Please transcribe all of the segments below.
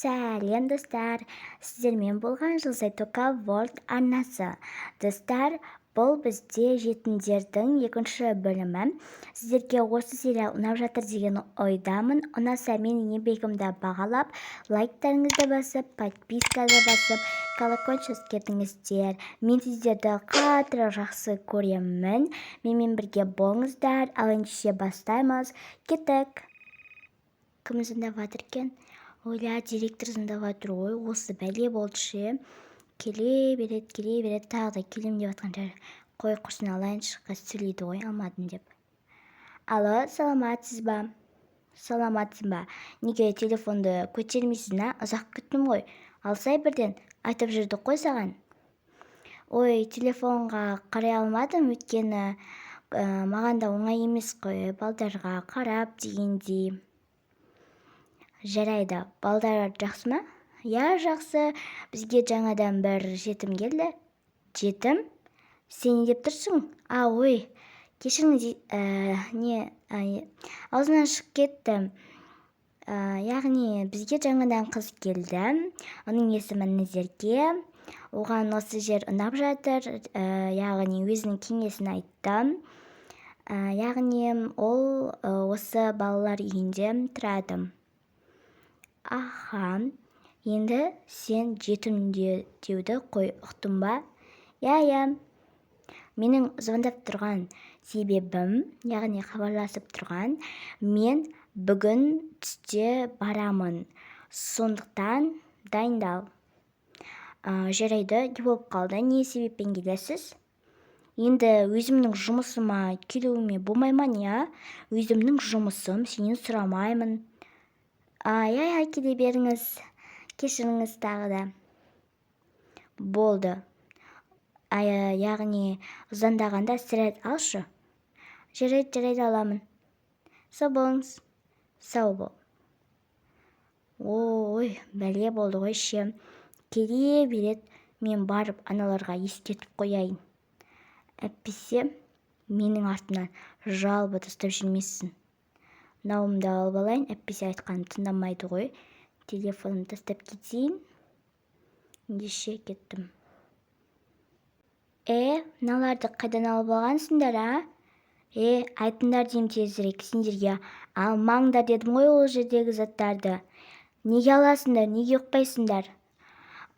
Сәлем достар, сіздермен болған Жылзайтока World арнасы. Достар, бұл бізде жетімдердің екінші бөлімі. Сіздерге осы сериал ұнап жатыр деген ойдамын. Ұнаса менің еңбегімді бағалап, лайктарыңызды басып, подпискаға басып, колокольчик кетіңіздер. Мен сіздерді қатты жақсы көремін. Менімен бірге болыңыздар. Ал ендеше бастаймыз. Кеттік. Кім звондап жатыр екен? Ойла, директор звондап жатыр ғой, осы бәле болды ше. Келе береді, тағы да келем деп жатқан шығар. Қой құрсын алайыншы, қазір сөйлейді ғой, алмадым деп. Алло, саламатсыз ба? Саламатсың ба? Неге телефонды көтермейсің, ұзақ күттім ғой. Алсай бірден, айтып жүрдік қой саған. Ой, телефонға қарай алмадым, өйткені маған да оңай емес қой, балдарға қарап дегендей. Жарайды, балдар жақсы ма? Я, жақсы. Бізге жаңадан бір жетім келді. Жетім? Сен не деп тұрсың? Ой, кешіріңіз, аузынан шығып кетті. Яғни бізге жаңадан қыз келді. Оның есімі Назерке. Оған осы жер ұнап жатыр. Яғни өзінің кеңесін айтты. Яғни ол осы балалар үйінде тұрады. Аха, енді сен жетім деуді қой, ұқтың ба? Я. Менің звондап тұрған себебім, яғни хабарласып тұрған, мен бүгін түсте барамын. Сондықтан дайындал. Жарайды, не болып қалды? Не себеппен келесіз? Енді өзімнің жұмысыма келуіме болмай ма не? Өзімнің жұмысым, сенен сұрамаймын. Я, келе беріңіз. Кешіріңіз тағы да. Болды. Яғни звондағанда сірәт алшы. Жарайды аламын. Сау болыңыз. Сау бол. Ой, бәле болды ғой ше. Келе береді, мен барып аналарға ескертіп қояйын. Әйтпесе менің артымнан жалбы тастап жүрмесін. Науымды алып алайын, әйтпесе айтқанын тыңдамайды ғой. Телефонымды тастап кетейін. Ендеше кеттім. Мыналарды қайдан алып алғансыңдар, айтыңдар деймін тезірек, сендерге алмаңдар дедім ғой ол жердегі заттарды. Неге аласыңдар, неге ұқпайсыңдар?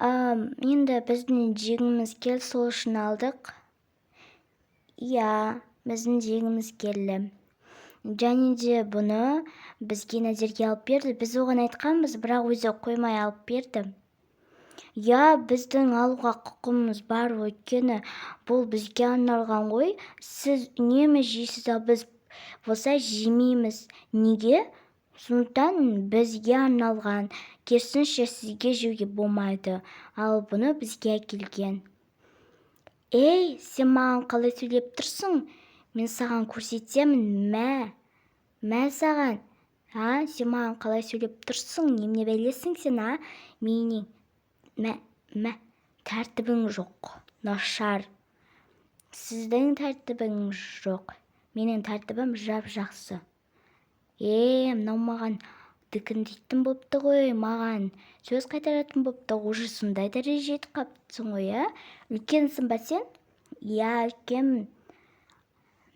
Енді біздің жегіміз келді, сол үшін алдық. Біздің жегіміз келді. Және де бұны бізге Назерке алып берді. Біз оған айтқанбыз, бірақ өзі қоймай алып берді. Біздің алуға құқымыз бар, өйткені бұл бізге арналған ғой. Сіз үнемі жейсіз, ал біз болса жемейміз. Неге? Сондықтан бізге арналған, керісінше сізге жеуге болмайды. Ал бұны бізге әкелген. Сен маған қалай сөйлеп тұрсың? Мен саған көрсетемін, мә саған. Сен маған қалай сөйлеп тұрсың? Немене бәлесің сен, менің? Тәртібің жоқ, нашар. Сіздің тәртібіңіз жоқ. Менің тәртібім жап-жақсы. Мынау маған дікіндейтін бопты ғой, маған сөз қайтаратын бопты. Уже сондай дәреже жетіп қаптың ғой, Үлкенсің ба сен? Үлкенмін.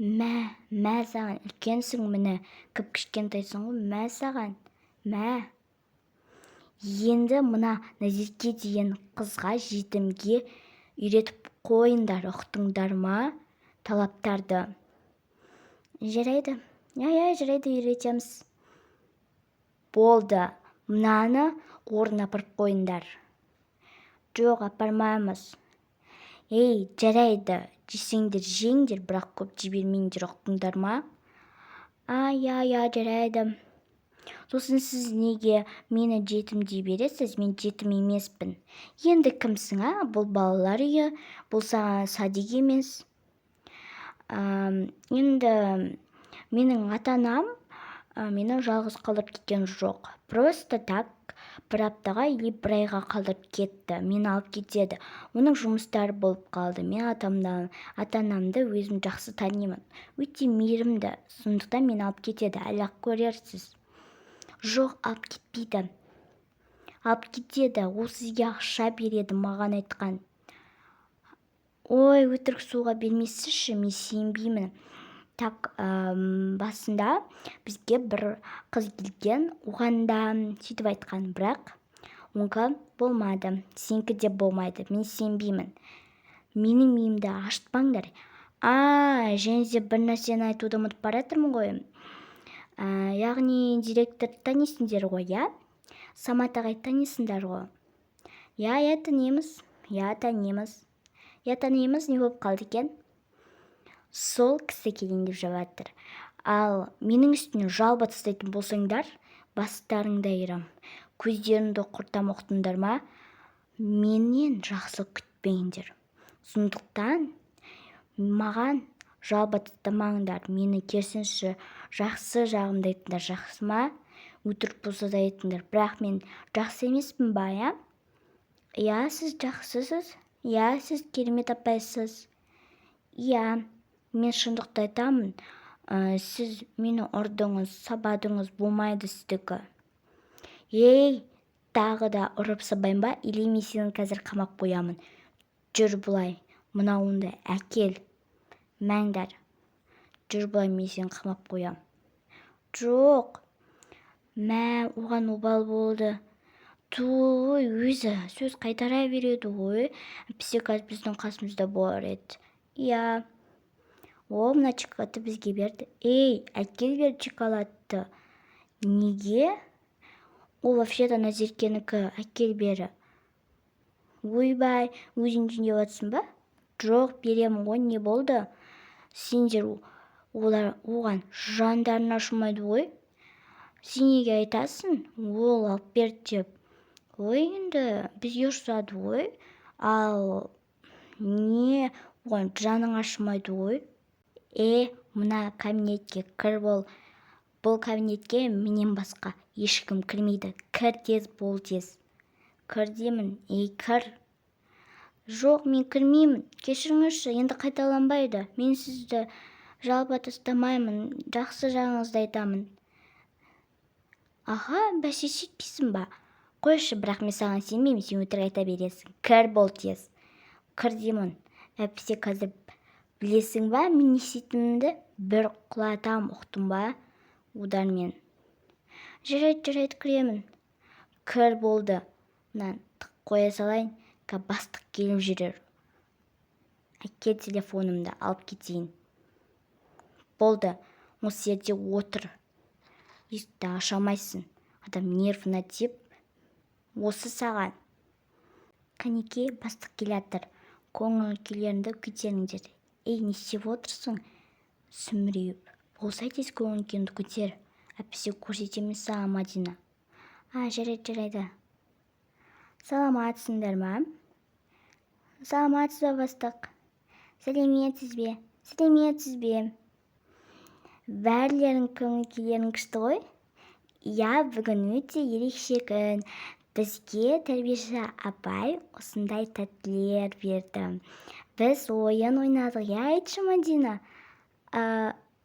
Мә саған, үлкенсің, міне, кіп-кішкентайсың ғой, мә саған, мә. Енді мына Назерке деген қызға, жетімге үйретіп қойыңдар, ұқтыңдар ма? Талаптарды. Жарайды. Жарайды, үйретеміз. Болды. Мынаны орнына апарып қойыңдар. Жоқ, апармаймыз. Жарайды. Жесеңдер, жеңдер, бірақ көп жібермеңдер, ұқтыңдар ма? Жарайды. Сосын сіз неге мені жетім дей бересіз? Мен жетім емеспін. Енді кімсің, Бұл балалар үйі, бұл саған садик емес. Енді менің ата-анам мені жалғыз қалдырып кеткен жоқ. Просто так бір аптаға или бір айға қалдырып кетті. Мені алып кетеді. Оның жұмыстары болып қалды. Мен ата-анамды өзім жақсы танимын. Өте мейірімді. Сондықтан мені алып кетеді. Әлі-ақ көрерсіз. Жоқ, алып кетпейді. алып кетеді, ол сізге ақша береді, маған айтқан. Ой, өтірік суға бермейсізші, мен сенбеймін. Так, басында бізге бір қыз келген, оған да сөйтіп айтқан, бірақ оңға болмады. Сенікі де болмайды, мен сенбеймін. Менің миымды ашытпаңдар. Және де бір нәрсені айтуды ұмытып бара жатырмын ғой. Яғни директорды танисыңдар ғой, иә? Самат ағай танисыңдар ғой. Иә, танимыз. Иә, танимыз. Не болып қалды екен? Сол кісі келейін деп жатыр. Ал менің үстіне жалба тастайтын болсаңдар, бастарыңды айырам. Көздеріңді құртам, ұқтыңдар ма? Менен жақсы күтпеңдер. Сондықтан маған жалба тастамаңдар. Мені керісінше жақсы жағымды айтыңдар, жақсы ма? Өтірік болса да айтыңдар. Бірақ мен жақсы емеспін ба, иә? Иә, сіз жақсысыз. Иә, сіз керемет апайсыз. Иә, мен шындықты айтамын. Сіз мені ұрдыңыз, сабадыңыз, болмайды сіздікі. Ей, тағы да ұрып сабайын ба? Или мен сені қазір қамап қоямын. Жүр бұлай, мынауыңды әкел. Мәңдар. Жүр бұлай, мен сені қамап қоям. Жоқ. Оған обал болды. Той, өзі сөз қайтара береді ғой. Психикат біздің қасымызда болар еді. Иә. Мына шоколадты бізге берді. Ей, әкел бер шоколадты. Неге? Ол вообще-то Назеркенікі, әкел бері. Ойбай, өзің жеңдеп жатсың ба? Жоқ, беремін ғой, не болды? Сендер олар оған жандарын ашылмайды ғой. Сен неге айтасың? Ол алып бер деп. Ой, енді бізге ұрсады ғой. Ал не оған жаның ашылмайды ғой. Мына кабинетке кір бол. Бұл кабинетке менен басқа ешкім кірмейді. Кір тез, бол тез. Кір деймін, кір. Жоқ, мен кірмеймін. Кешіріңізші, енді қайталанбайды. Мен сізді жалба тастамаймын, жақсы жағыңызды айтамын. Бәсе сөйтпейсің ба? Қойшы, бірақ мен саған сенбеймін, сен өтірік айта бересің. Кір бол тез. Кір деймін. Әпсе қазір білесің ба, мен не істейтінімді бір құлатам, ұқтың ба? Удармен. Жарайды, кіремін. Кір болды. Қоя салайын, бастық келіп жүрер. Әкел телефонымды алып кетейін. Болды, осы жерде отыр. Есікті аша алмайсың. Адам нервына тиіп, осы саған. Қанеке, бастық келатыр. Көңіл күйлеріңді көтеріңдер. Не істеп отырсың? Сүмірейіп. Болса тез көңіл күйіңді көтер. Әпсе көрсетемін саған, Мадина. Жарайды. Саламатсыңдар ма? Саламатсыз ба, бастық? Сәлеметсіз бе? Бәрлерің көңіл күйлерің күшті ғой? Иә, бүгін өте ерекше күн. Бізге тәрбиеші апай осындай тәттілер берді. Біз ойын ойнадық. Айтшы, Мадина.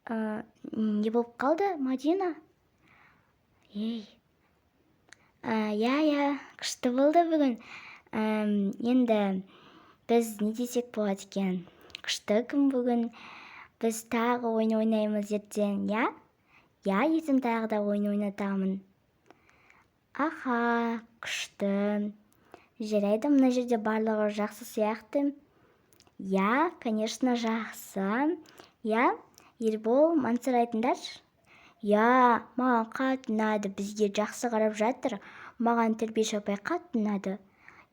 Не болып қалды, Мадина? Күшті болды бүгін. Енді біз не десек болады екен? Күшті күн бүгін. Біз тағы ойын ойнаймыз ертең, иә? Ертең тағы да ойын ойнатамын. Күшті. Жарайды, мына жерде барлығы жақсы сияқты. Иә, конечно, жақсы. Иә, Ербол, Мансұр айтыңдар. Иә, маған қатты ұнады, бізге жақсы қарап жатыр. Маған тәрбиеші апай қатты ұнады.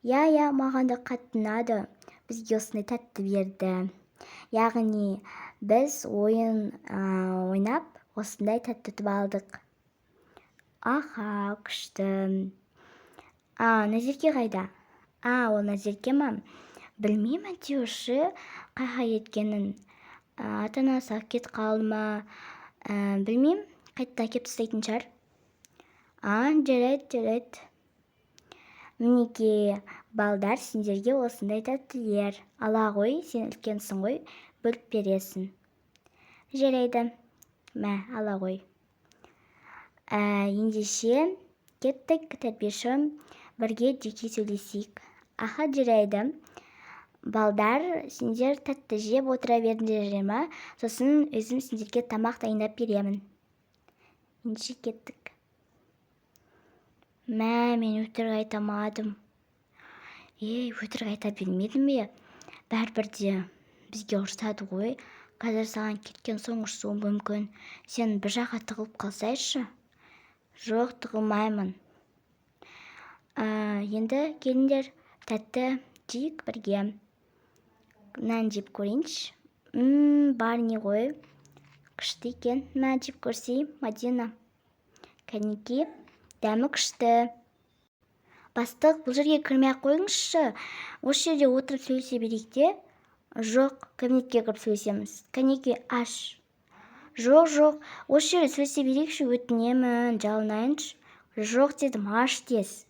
Иә, маған да қатты ұнады. Бізге осындай тәтті берді. Яғни біз ойын ойнап, осындай тәтті тұтып алдық. Күшті. Назерке қайда? Ол Назерке ма? Білмеймін, әйтеуір қайда кеткенін. Ата-анасы алып кетіп қалды ма? Білмеймін, қайта әкеп тастайтын шығар. Жарайды. Мінеке, балдар, сендерге осындай тәттілер. Ала ғой, сен үлкенсің ғой, бөліп бересің. Жарайды. Ала ғой. Ендеше кеттік, тәрбиеші. бірге жеке сөйлесейік. Аха, жарайды. Балдар, сендер тәтті жеп отыра беріңдер ма? Сосын өзім сендерге тамақ дайындап беремін. Ендеше кеттік. Мен өтірік айтамадым. Өтірік айта бермедім бе? Бәрібір де бізге ұрсады ғой. Қазір саған кеткен соң ұрсуы мүмкін. Сен бір жаққа тығылып қалсайшы. Жоқ, тығылмаймын. Енді келіңдер, тәтті жейік бірге. Нан жеп көрейінші. Бар не ғой? Күшті екен. Нан жеп көрсей, Мадина. Кәнеки, дәмі күшті. Бастық, бұл жерге кірмей-ақ қойыңызшы. Осы жерде отырып сөйлесе берейік те. Жоқ, кабинетке кіріп сөйлесеміз. Кәнеки, аш. Жоқ, осы жерде сөйлесе берейікші, өтінемін, жалынайыншы. Жоқ дедім, аш тез.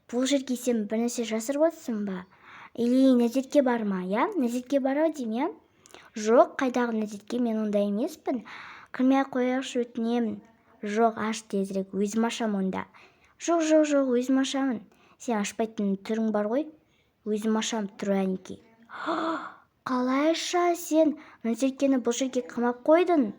Бұл жерге сен бір нәрсе жасырып отырсың ба? Или Назетке бар ма, я? Назетке бар дейм, я? Жоқ, қайдағы Назетке, мен онда емеспін. Кірмей-ақ қояйықшы, өтінемін. Жоқ, аш тезірек, өзім ашам онда. Жоқ, өзім ашамын. Сен ашпайтын түрің бар ғой? Өзім ашам, Тұрәнеке. Қалайша сен Назеткені бұл жерге қамап қойдың?